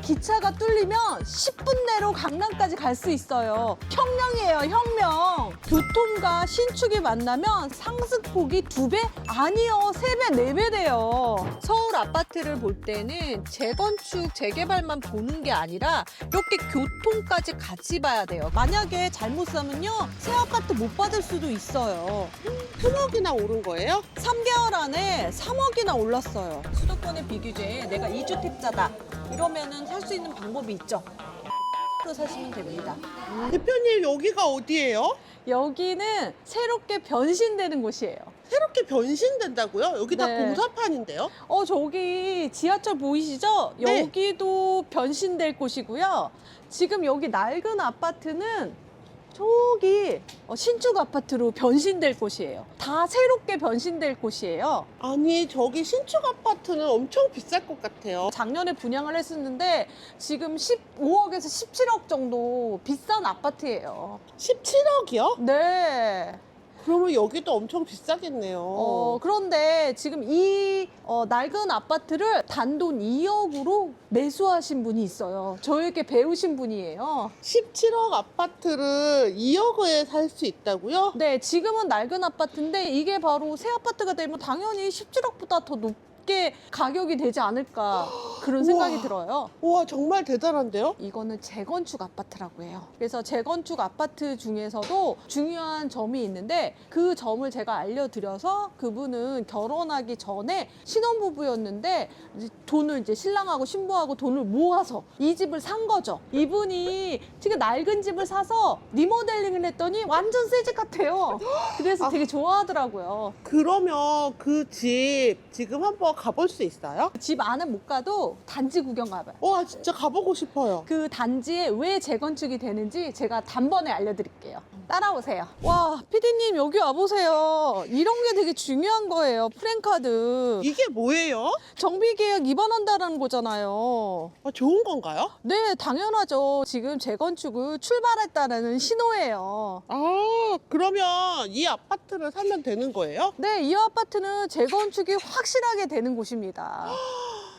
기차가 뚫리면 10분 내로 강남까지 갈 수 있어요. 혁명이에요, 혁명. 교통과 신축이 만나면 상승폭이 2배? 아니요, 3배, 4배 돼요. 서울 아파트를 볼 때는 재건축, 재개발만 보는 게 아니라 이렇게 교통까지 같이 봐야 돼요. 만약에 잘못 사면요, 새 아파트 못 받을 수도 있어요. 3억이나 오른 거예요? 3개월 안에 3억이나 올랐어요. 수도권의 비규제에 내가 2주택자다 이러면은 살 수 있는 방법이 있죠. 또 사시면 됩니다. 대표님 여기가 어디예요? 여기는 새롭게 변신되는 곳이에요. 새롭게 변신된다고요? 여기 다 네. 공사판인데요? 저기 지하철 보이시죠? 네. 여기도 변신될 곳이고요. 지금 여기 낡은 아파트는 저기 신축 아파트로 변신될 곳이에요. 다 새롭게 변신될 곳이에요. 아니 저기 신축 아파트는 엄청 비쌀 것 같아요. 작년에 분양을 했었는데 지금 15억에서 17억 정도 비싼 아파트예요. 17억이요? 네. 그러면 여기도 엄청 비싸겠네요. 그런데 지금 이 낡은 아파트를 단돈 2억으로 매수하신 분이 있어요. 저에게 배우신 분이에요. 17억 아파트를 2억에 살 수 있다고요? 네, 지금은 낡은 아파트인데 이게 바로 새 아파트가 되면 당연히 17억보다 더 높게 가격이 되지 않을까 그런 생각이 우와. 들어요. 우와 정말 대단한데요? 이거는 재건축 아파트라고 해요. 그래서 재건축 아파트 중에서도 중요한 점이 있는데 그 점을 제가 알려드려서 그분은 결혼하기 전에 신혼부부였는데 돈을 이제 신랑하고 신부하고 돈을 모아서 이 집을 산 거죠. 이분이 되게 낡은 집을 사서 리모델링을 했더니 완전 새 집 같아요. 그래서 되게 좋아하더라고요. 그러면 그 집 지금 한번 가볼 수 있어요? 집 안은 못 가도 단지 구경 가봐요. 와 진짜 가보고 싶어요. 그 단지에 왜 재건축이 되는지 제가 단번에 알려드릴게요. 따라오세요. 와, 피디님 여기 와보세요. 이런 게 되게 중요한 거예요. 프랜카드. 이게 뭐예요? 정비계약 위반한다는 거잖아요. 좋은 건가요? 네, 당연하죠. 지금 재건축을 출발했다는 신호예요. 아 그러면 이 아파트를 사면 되는 거예요? 네, 이 아파트는 재건축이 확실하게 되는 곳입니다.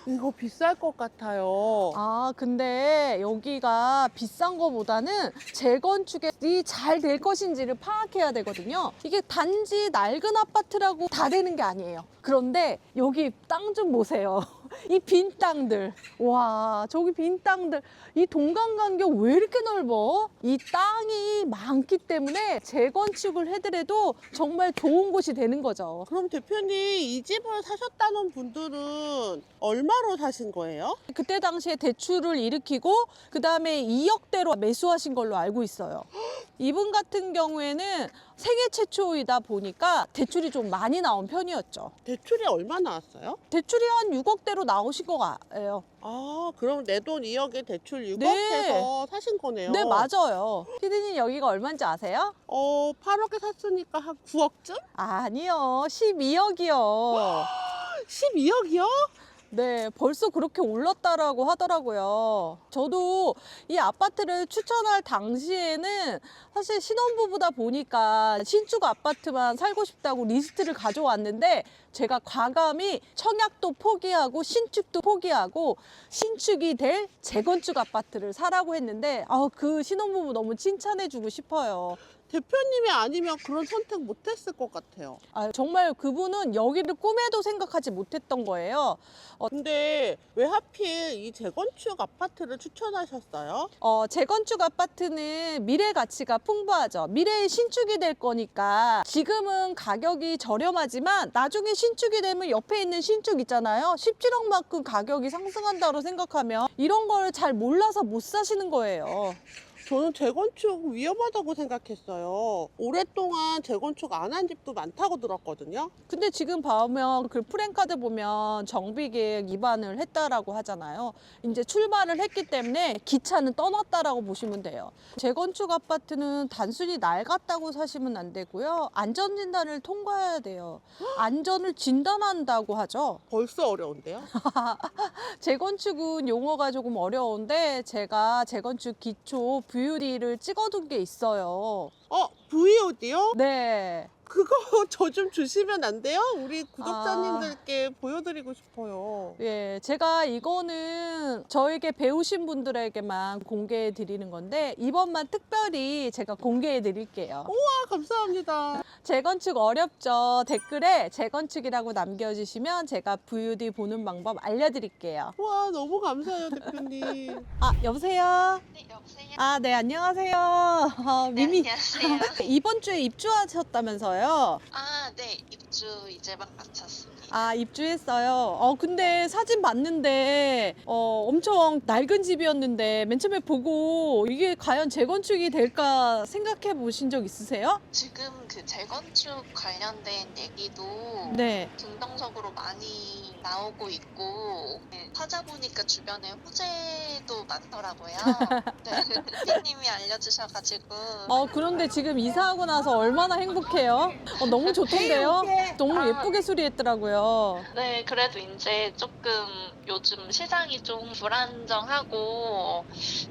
이거 비쌀 것 같아요. 근데 여기가 비싼 거보다는 재건축이 잘 될 것인지를 파악해야 되거든요. 이게 단지 낡은 아파트라고 다 되는 게 아니에요. 그런데 여기 땅 좀 보세요. 이 빈 땅들. 와, 저기 빈 땅들. 이 동간 간격 왜 이렇게 넓어? 이 땅이 많기 때문에 재건축을 해더라도 정말 좋은 곳이 되는 거죠. 그럼 대표님 이 집을 사셨다는 분들은 얼마로 사신 거예요? 그때 당시에 대출을 일으키고 그 다음에 2억대로 매수하신 걸로 알고 있어요. 이분 같은 경우에는 세계 최초이다 보니까 대출이 좀 많이 나온 편이었죠. 대출이 얼마 나왔어요? 대출이 한 6억대로 나오신 거예요. 아 그럼 내 돈 2억에 대출 6억 네. 해서 사신 거네요. 네, 맞아요. 피디님 여기가 얼마인지 아세요? 8억에 샀으니까 한 9억쯤? 아니요, 12억이요. 12억이요? 네, 벌써 그렇게 올랐다라고 하더라고요. 저도 이 아파트를 추천할 당시에는 사실 신혼부부다 보니까 신축 아파트만 살고 싶다고 리스트를 가져왔는데 제가 과감히 청약도 포기하고 신축도 포기하고 신축이 될 재건축 아파트를 사라고 했는데 그 신혼부부 너무 칭찬해주고 싶어요. 대표님이 아니면 그런 선택 못했을 것 같아요. 정말 그분은 여기를 꿈에도 생각하지 못했던 거예요. 근데 왜 하필 이 재건축 아파트를 추천하셨어요? 재건축 아파트는 미래 가치가 풍부하죠. 미래에 신축이 될 거니까 지금은 가격이 저렴하지만 나중에 신축이 되면 옆에 있는 신축 있잖아요. 17억만큼 가격이 상승한다고 생각하면 이런 걸 잘 몰라서 못 사시는 거예요. 저는 재건축 위험하다고 생각했어요. 오랫동안 재건축 안 한 집도 많다고 들었거든요. 근데 지금 보면 그 프랜카드 보면 정비계획 위반을 했다라고 하잖아요. 이제 출발을 했기 때문에 기차는 떠났다라고 보시면 돼요. 재건축 아파트는 단순히 낡았다고 사시면 안 되고요. 안전진단을 통과해야 돼요. 안전을 진단한다고 하죠. 벌써 어려운데요? 재건축은 용어가 조금 어려운데 제가 재건축 기초 VOD를 찍어둔 게 있어요. VOD요? 네. 그거 저 좀 주시면 안 돼요? 우리 구독자님들께 보여드리고 싶어요. 예, 제가 이거는 저에게 배우신 분들에게만 공개해 드리는 건데 이번만 특별히 제가 공개해 드릴게요. 아, 감사합니다. 재건축 어렵죠? 댓글에 재건축이라고 남겨주시면 제가 VOD 보는 방법 알려드릴게요. 와, 너무 감사해요, 대표님. 아, 여보세요? 네, 여보세요? 아, 네, 안녕하세요. 네, 미미. 안녕하세요. 이번 주에 입주하셨다면서요? 아, 네, 입주 이제 막 마쳤습니다. 아, 입주했어요. 근데 사진 봤는데, 엄청 낡은 집이었는데, 맨 처음에 보고, 이게 과연 재건축이 될까 생각해 보신 적 있으세요? 지금 그 재건축 관련된 얘기도 네. 긍정적으로 많이 나오고 있고, 네, 찾아보니까 주변에 호재도 많더라고요. 네, 피디님이 알려주셔가지고. 그런데 지금 이사하고 나서 얼마나 행복해요? 너무 좋던데요? 너무 예쁘게 수리했더라고요. 네, 그래도 이제 조금 요즘 시장이 좀 불안정하고,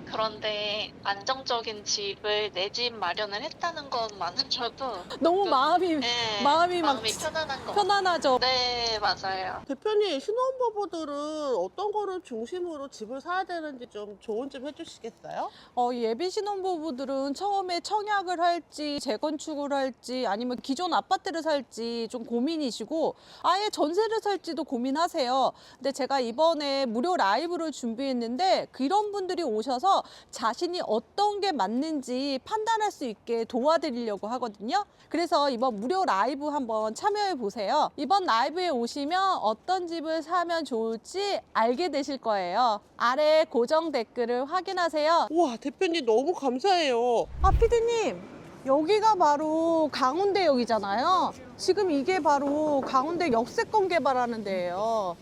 그런데 안정적인 집을 내 집 마련을 했다는 것만으로도 너무 좀, 마음이 네, 마음이 막 편안한 것 편안하죠. 같아요. 네, 맞아요. 대표님, 신혼부부들은 어떤 거를 중심으로 집을 사야 되는지 좀 조언 좀 해주시겠어요? 예비 신혼부부들은 처음에 청약을 할지 재건축을 할지 아니면 기존 아파트를 살지 좀 고민이시고 아예 전세를 살지도 고민하세요. 근데 제가 이번에 무료 라이브를 준비했는데 그런 분들이 오셔서 자신이 어떤 게 맞는지 판단할 수 있게 도와드리려고 하거든요. 그래서 이번 무료 라이브 한번 참여해 보세요. 이번 라이브에 오시면 어떤 집을 사면 좋을지 알게 되실 거예요. 아래 고정 댓글을 확인하세요. 와, 대표님 너무 감사해요. 아, 피디님. 여기가 바로 강운대역이잖아요. 지금 이게 바로 강운대 역세권 개발하는 데예요.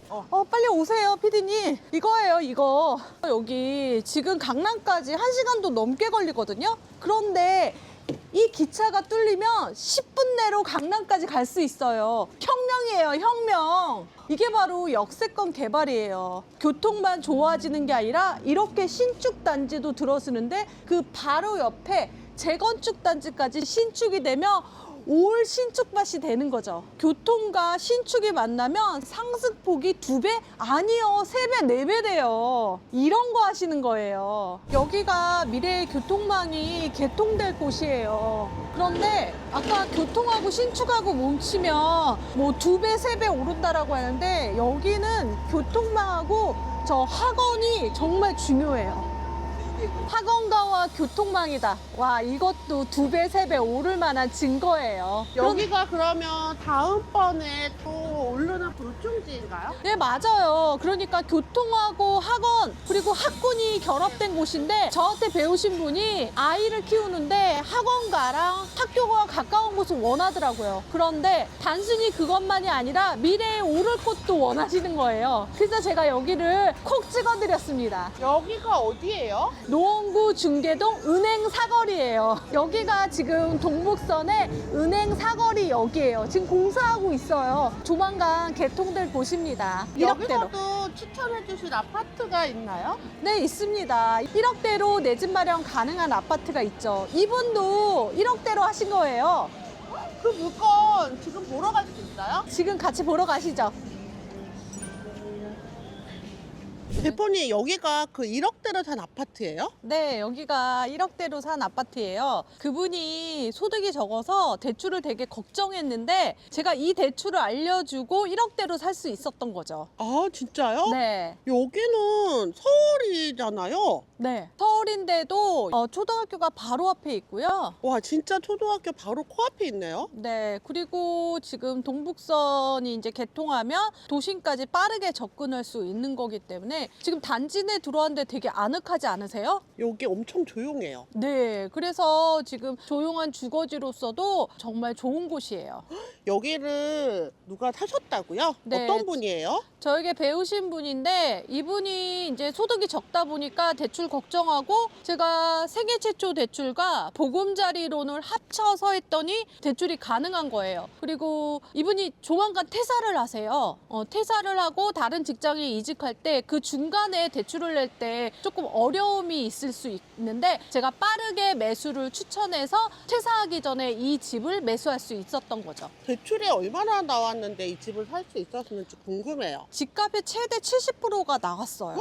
빨리 오세요, 피디님. 이거예요, 이거. 여기 지금 강남까지 1시간도 넘게 걸리거든요. 그런데 이 기차가 뚫리면 10분 내로 강남까지 갈 수 있어요. 혁명이에요, 혁명. 이게 바로 역세권 개발이에요. 교통만 좋아지는 게 아니라 이렇게 신축 단지도 들어서는데 그 바로 옆에 재건축 단지까지 신축이 되면 올 신축밭이 되는 거죠. 교통과 신축이 만나면 상승폭이 2배? 아니요, 3배, 4배 돼요. 이런 거 하시는 거예요. 여기가 미래의 교통망이 개통될 곳이에요. 그런데 아까 교통하고 신축하고 뭉치면 뭐 2배, 3배 오른다라고 하는데 여기는 교통망하고 저 학원이 정말 중요해요. 학원가와 교통망이다. 와, 이것도 2배, 3배 오를 만한 증거예요. 여기가 그러면 다음번에 또 오르는 불중지인가요? 네, 맞아요. 그러니까 교통하고 학원 그리고 학군이 결합된 곳인데 저한테 배우신 분이 아이를 키우는데 학원가랑 학교가 가까운 곳을 원하더라고요. 그런데 단순히 그것만이 아니라 미래에 오를 곳도 원하시는 거예요. 그래서 제가 여기를 콕 찍어드렸습니다. 여기가 어디예요? 노원구 중계동 은행 사거리예요. 여기가 지금 동북선의 은행 사거리역이에요. 지금 공사하고 있어요. 조만간 개통될 곳입니다. 1억대로. 여기서도 추천해 주실 아파트가 있나요? 네, 있습니다. 1억대로 내 집 마련 가능한 아파트가 있죠. 이분도 1억대로 하신 거예요. 그 물건 지금 보러 갈 수 있어요? 지금 같이 보러 가시죠. 대표님, 여기가 그 1억대를 산 아파트예요? 네, 여기가 1억대로 산 아파트예요. 그분이 소득이 적어서 대출을 되게 걱정했는데 제가 이 대출을 알려주고 1억대로 살 수 있었던 거죠. 아, 진짜요? 네. 여기는 서울이잖아요. 네. 서울인데도 초등학교가 바로 앞에 있고요. 와, 진짜 초등학교 바로 코앞에 있네요. 네. 그리고 지금 동북선이 이제 개통하면 도심까지 빠르게 접근할 수 있는 거기 때문에 지금 단지 내 들어왔는데 되게 아늑하지 않으세요? 여기 엄청 조용해요. 네. 그래서 지금 조용한 주거지로서도 정말 좋은 곳이에요. 여기를 누가 사셨다고요? 네. 어떤 분이에요? 저에게 배우신 분인데 이분이 이분이 이제 소득이 적다 보니까 대출 걱정하고 제가 생애 최초 대출과 보금자리론을 합쳐서 했더니 대출이 가능한 거예요. 그리고 이분이 조만간 퇴사를 하세요. 퇴사를 하고 다른 직장에 이직할 때 그 중간에 대출을 낼 때 조금 어려움이 있을 수 있는데 제가 빠르게 매수를 추천해서 퇴사하기 전에 이 집을 매수할 수 있었던 거죠. 대출이 얼마나 나왔는데 이 집을 살 수 있었는지 궁금해요. 집값의 최대 70%가 나갔어요.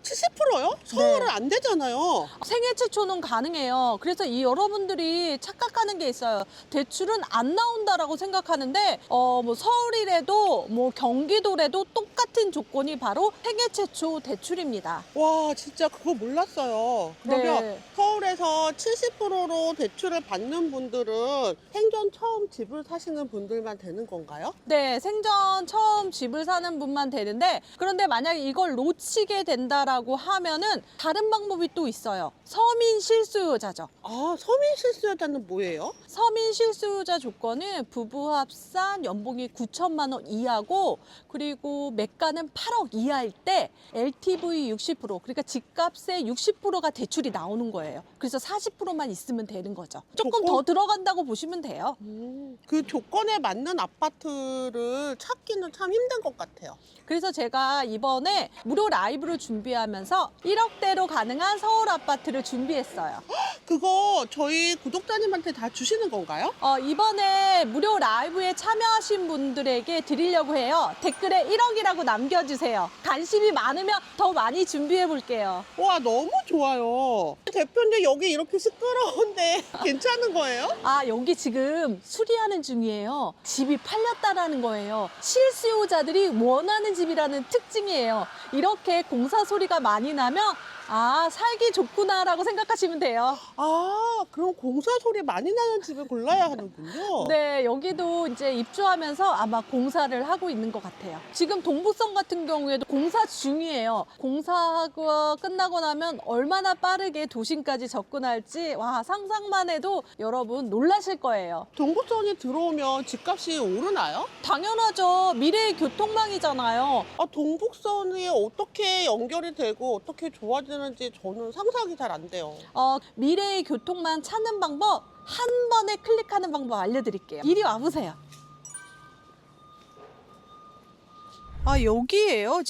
70%요? 서울은 안 되잖아요. 생애 최초는 가능해요. 그래서 이 여러분들이 착각하는 게 있어요. 대출은 안 나온다라고 생각하는데 뭐 서울이라도 뭐 경기도라도 똑같은 조건이 바로 생애 최초 대출입니다. 와, 진짜 그거 몰랐어요. 그러면 네. 서울에서 70%로 대출을 받는 분들은 생전 처음 집을 사시는 분들만 되는 건가요? 네, 생전 처음 집을 사는 분만 되는데 그런데 만약에 이걸 놓치게 된다라고 하면은 다른 방법이 또 있어요. 서민 실수요자죠. 아, 서민 실수요자는 뭐예요? 서민 실수요자 조건은 부부 합산 연봉이 9천만 원 이하고 그리고 매가는 8억 이하일 때 LTV 60% 그러니까 집값의 60%가 대출이 나오는 거예요. 그래서 40%만 있으면 되는 거죠. 조금 조건? 더 들어간다고 보시면 돼요. 그 조건에 맞는 아파트를 찾기는 참 힘든 것 같아요. 그래서 제가 이번에 무료 라이브를 준비하면서 1억대로 가능한 서울 아파트를 준비했어요. 그거 저희 구독자님한테 다 주시는 건가요? 이번에 무료 라이브에 참여하신 분들에게 드리려고 해요. 댓글에 1억이라고 남겨주세요. 관심이 많으면 더 많이 준비해 볼게요. 와, 너무 좋아요. 대표님, 여기 이렇게 시끄러운데 괜찮은 거예요? 아, 여기 지금 수리하는 중이에요. 집이 팔렸다라는 거예요. 실수요자들이 원하는 집이라는 특징이에요. 이렇게 공사 소리가 많이 나면 아, 살기 좋구나라고 생각하시면 돼요. 아, 그럼 공사 소리 많이 나는 집을 골라야 하는군요. 네, 여기도 이제 입주하면서 아마 공사를 하고 있는 것 같아요. 지금 동북선 같은 경우에도 공사 중이에요. 공사가 끝나고 나면 얼마나 빠르게 도심까지 접근할지 와, 상상만 해도 여러분 놀라실 거예요. 동북선이 들어오면 집값이 오르나요? 당연하죠. 미래의 교통망이잖아요. 아, 동북선이 어떻게 연결이 되고 어떻게 좋아지는지 저는 상상이 잘 안 돼요. 미래의 교통망 찾는 방법 한 번에 클릭하는 방법 알려드릴게요. 이리 와보세요. 아, 여기에요.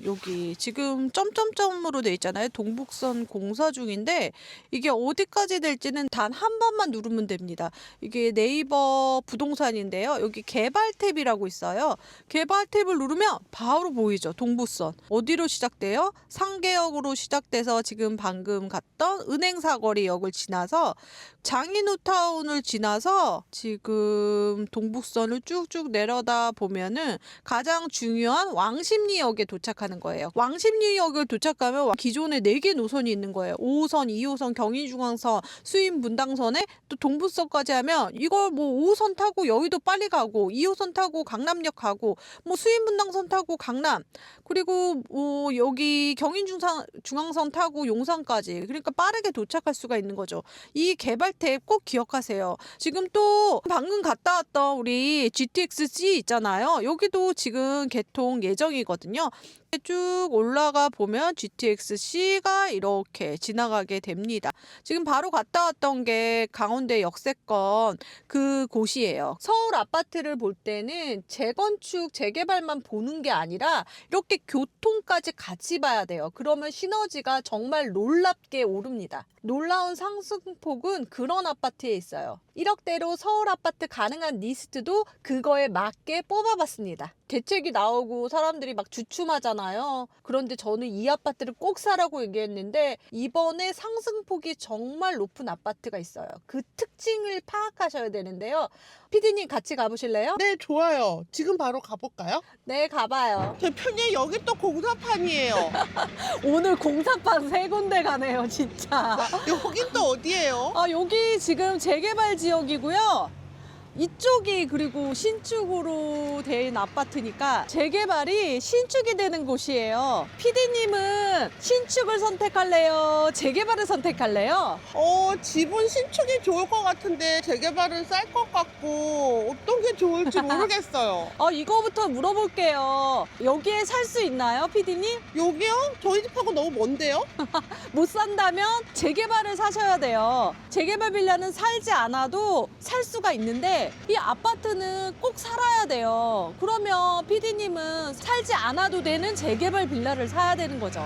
여기 지금 점점점으로 돼 있잖아요. 동북선 공사 중인데 이게 어디까지 될지는 단 한 번만 누르면 됩니다. 이게 네이버 부동산인데요. 여기 개발 탭이라고 있어요. 개발 탭을 누르면 바로 보이죠. 동북선. 어디로 시작돼요? 상계역으로 시작돼서 지금 방금 갔던 은행사거리역을 지나서 장인우타운을 지나서 지금 동북선을 쭉쭉 내려다 보면은 가장 중요한 왕십리역에 도착하는 거예요. 왕십리역을 도착하면 기존에 4개 노선이 있는 거예요. 5호선, 2호선, 경인중앙선, 수인분당선에 또 동북선까지 하면 이걸 뭐 5호선 타고 여의도 빨리 가고 2호선 타고 강남역 가고 뭐 수인분당선 타고 강남 그리고 뭐 여기 경인중앙선 타고 용산까지 그러니까 빠르게 도착할 수가 있는 거죠. 이 개발 탭 꼭 기억하세요. 지금 또 방금 갔다 왔던 우리 GTX-C 있잖아요. 여기도 지금 개통 예정이거든요. 쭉 올라가 보면 GTX-C가 이렇게 지나가게 됩니다. 지금 바로 갔다 왔던 게 강원대 역세권 그 곳이에요. 서울 아파트를 볼 때는 재건축, 재개발만 보는 게 아니라 이렇게 교통까지 같이 봐야 돼요. 그러면 시너지가 정말 놀랍게 오릅니다. 놀라운 상승폭은 그런 아파트에 있어요. 1억대로 서울 아파트 가능한 리스트도 그거에 맞게 뽑아봤습니다. 대책이 나오고 사람들이 막 주춤하잖아요. 그런데 저는 이 아파트를 꼭 사라고 얘기했는데 이번에 상승폭이 정말 높은 아파트가 있어요. 그 특징을 파악하셔야 되는데요. 피디님 같이 가보실래요? 네, 좋아요. 지금 바로 가볼까요? 네, 가봐요. 대표님, 여기 또 공사판이에요. 오늘 공사판 3군데 가네요, 진짜. 여긴 또 어디예요? 여기 지금 재개발 지역이고요. 이쪽이 그리고 신축으로 된 아파트니까 재개발이 신축이 되는 곳이에요. PD님은 신축을 선택할래요? 재개발을 선택할래요? 집은 신축이 좋을 것 같은데 재개발은 쌀 것 같고 어떤 게 좋을지 모르겠어요. 이거부터 물어볼게요. 여기에 살 수 있나요, PD님? 여기요? 저희 집하고 너무 먼데요? 못 산다면 재개발을 사셔야 돼요. 재개발 빌라는 살지 않아도 살 수가 있는데 이 아파트는 꼭 살아야 돼요. 그러면 PD님은 살지 않아도 되는 재개발 빌라를 사야 되는 거죠.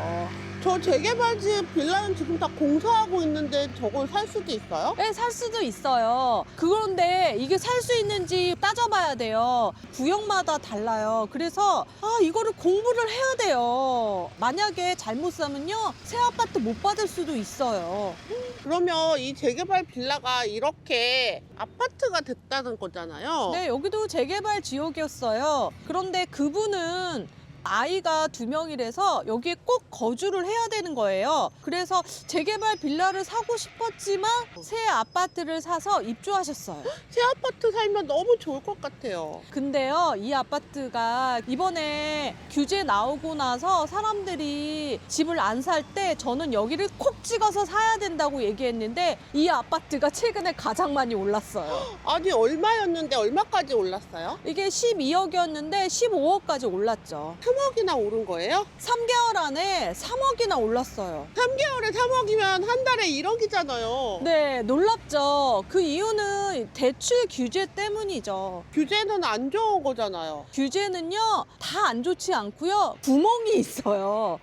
저 재개발집 빌라는 지금 다 공사하고 있는데 저걸 살 수도 있어요? 네, 살 수도 있어요. 그런데 이게 살 수 있는지 따져봐야 돼요. 구역마다 달라요. 그래서 이거를 공부를 해야 돼요. 만약에 잘못 사면요, 새 아파트 못 받을 수도 있어요. 그러면 이 재개발 빌라가 이렇게 아파트가 됐다는 거잖아요. 네, 여기도 재개발 지역이었어요. 그런데 그분은 아이가 2명이라서 여기에 꼭 거주를 해야 되는 거예요. 그래서 재개발 빌라를 사고 싶었지만 새 아파트를 사서 입주하셨어요. 새 아파트 살면 너무 좋을 것 같아요. 근데요, 이 아파트가 이번에 규제 나오고 나서 사람들이 집을 안 살 때 저는 여기를 콕 찍어서 사야 된다고 얘기했는데 이 아파트가 최근에 가장 많이 올랐어요. 아니 얼마였는데 얼마까지 올랐어요? 이게 12억이었는데 15억까지 올랐죠. 3억이나 오른 거예요? 3개월 안에 3억이나 올랐어요. 3개월에 3억이면 한 달에 1억이잖아요. 네, 놀랍죠. 그 이유는 대출 규제 때문이죠. 규제는 안 좋은 거잖아요. 규제는요, 다 안 좋지 않고요. 구멍이 있어요.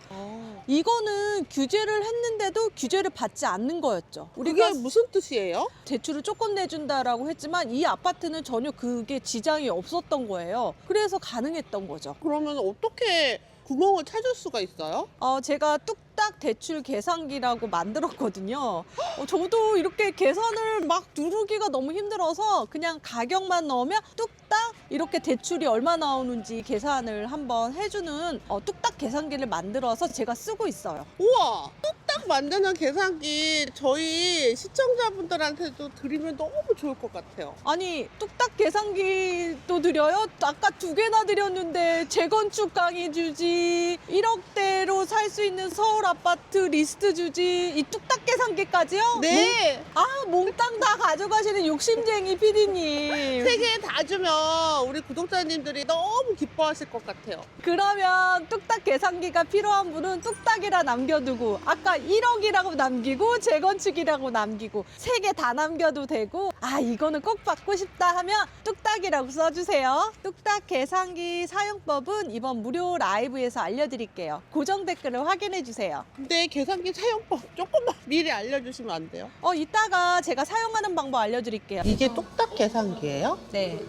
이거는 규제를 했는데도 규제를 받지 않는 거였죠. 우리가 그게 무슨 뜻이에요? 대출을 조금 내준다라고 했지만 이 아파트는 전혀 그게 지장이 없었던 거예요. 그래서 가능했던 거죠. 그러면 어떻게 구멍을 찾을 수가 있어요? 제가 뚝딱 대출 계산기라고 만들었거든요. 저도 이렇게 계산을 막 누르기가 너무 힘들어서 그냥 가격만 넣으면 뚝딱 이렇게 대출이 얼마 나오는지 계산을 한번 해주는 뚝딱 계산기를 만들어서 제가 쓰고 있어요. 우와! 뚝딱 만드는 계산기 저희 시청자분들한테도 드리면 너무 좋을 것 같아요. 아니, 뚝딱 계산기도 드려요? 아까 2개나 드렸는데 재건축 강의 주지, 1억대로 살 수 있는 서울 아파트 리스트 주지, 이 뚝딱 계산기까지요? 네! 몽땅 다 가져가시는 욕심쟁이 PD님. 3개 다 주면 우리 구독자님들이 너무 기뻐하실 것 같아요. 그러면 뚝딱 계산기가 필요한 분은 뚝딱이라 남겨두고, 아까 1억이라고 남기고 재건축이라고 남기고 3개 다 남겨도 되고, 이거는 꼭 받고 싶다 하면 뚝딱이라고 써주세요. 뚝딱 계산기 사용법은 이번 무료 라이브에서 알려드릴게요. 고정 댓글을 확인해주세요. 근데 계산기 사용법 조금만 미리 알려주시면 안 돼요? 이따가 제가 사용하는 방법 알려드릴게요. 이게 뚝딱 계산기예요? 네.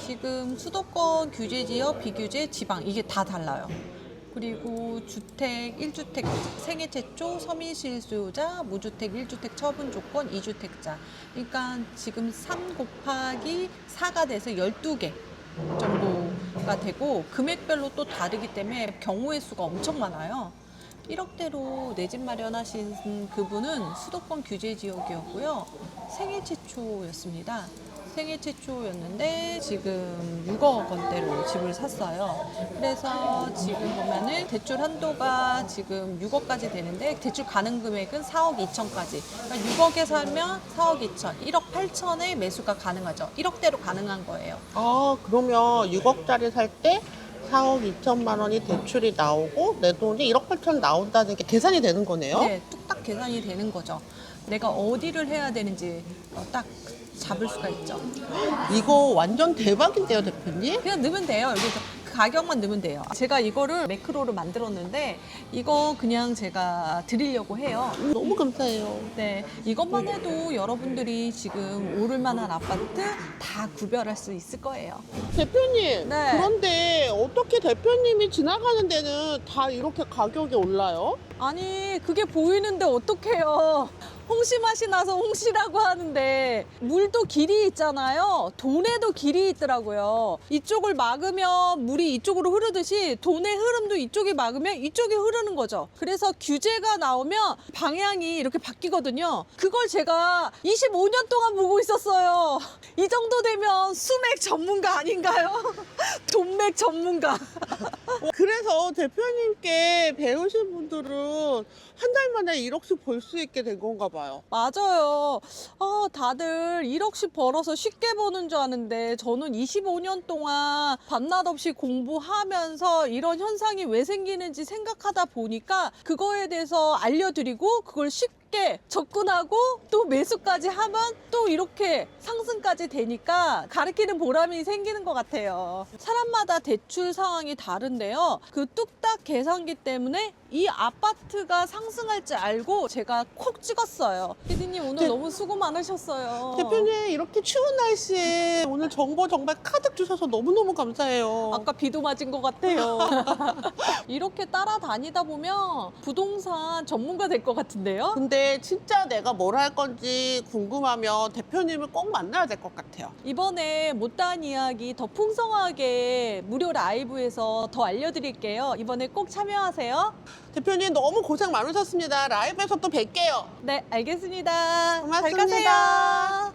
지금 수도권 규제 지역, 비규제, 지방 이게 다 달라요. 그리고 주택, 1주택 생애 최초, 서민 실수요자, 무주택, 1주택 처분 조건, 2주택자. 그러니까 지금 3 곱하기 4가 돼서 12개 정도가 되고 금액별로 또 다르기 때문에 경우의 수가 엄청 많아요. 1억대로 내 집 마련하신 그분은 수도권 규제 지역이었고요. 생애 최초였습니다. 생애 최초였는데 지금 6억 원대로 집을 샀어요. 그래서 지금 보면은 대출 한도가 지금 6억까지 되는데 대출 가능 금액은 4억 2천까지. 그러니까 6억에 살면 4억 2천, 1억 8천에 매수가 가능하죠. 1억대로 가능한 거예요. 그러면 6억짜리 살 때 4억 2천만 원이 대출이 나오고 내 돈이 1억 8천 나온다는 게 계산이 되는 거네요? 네, 뚝딱 계산이 되는 거죠. 내가 어디를 해야 되는지 딱 잡을 수가 있죠. 이거 완전 대박인데요, 대표님? 그냥 넣으면 돼요. 여기서 가격만 넣으면 돼요. 제가 이거를 매크로로 만들었는데 이거 그냥 제가 드리려고 해요. 너무 감사해요. 네, 이것만 해도 여러분들이 지금 오를 만한 아파트 다 구별할 수 있을 거예요. 대표님, 네. 그런데 어떻게 대표님이 지나가는 데는 다 이렇게 가격이 올라요? 아니, 그게 보이는데 어떡해요. 홍시 맛이 나서 홍시라고 하는데 물도 길이 있잖아요. 돈에도 길이 있더라고요. 이쪽을 막으면 물이 이쪽으로 흐르듯이 돈의 흐름도 이쪽이 막으면 이쪽이 흐르는 거죠. 그래서 규제가 나오면 방향이 이렇게 바뀌거든요. 그걸 제가 25년 동안 보고 있었어요. 이 정도 되면 수맥 전문가 아닌가요? 돈맥 전문가. 그래서 대표님께 배우신 분들은 한 달 만에 1억씩 벌 수 있게 된 건가 봐요. 맞아요. 다들 1억씩 벌어서 쉽게 버는 줄 아는데 저는 25년 동안 밤낮 없이 공부하면서 이런 현상이 왜 생기는지 생각하다 보니까 그거에 대해서 알려드리고 그걸 쉽게 접근하고 또 매수까지 하면 또 이렇게 상승까지 되니까 가르치는 보람이 생기는 것 같아요. 사람마다 대출 상황이 다른데요. 그 뚝딱 계산기 때문에 이 아파트가 상승할지 알고 제가 콕 찍었어요. 피디님 오늘 네. 너무 수고 많으셨어요. 대표님 이렇게 추운 날씨에 오늘 정보 정말 가득 주셔서 너무너무 감사해요. 아까 비도 맞은 것 같아요. 이렇게 따라다니다 보면 부동산 전문가 될 것 같은데요? 근데 진짜 내가 뭘 할 건지 궁금하면 대표님을 꼭 만나야 될 것 같아요. 이번에 못다한 이야기 더 풍성하게 무료 라이브에서 더 알려드릴게요. 이번에 꼭 참여하세요. 대표님 너무 고생 많으셨습니다. 라이브에서 또 뵐게요. 네, 알겠습니다. 고맙습니다. 잘 가세요.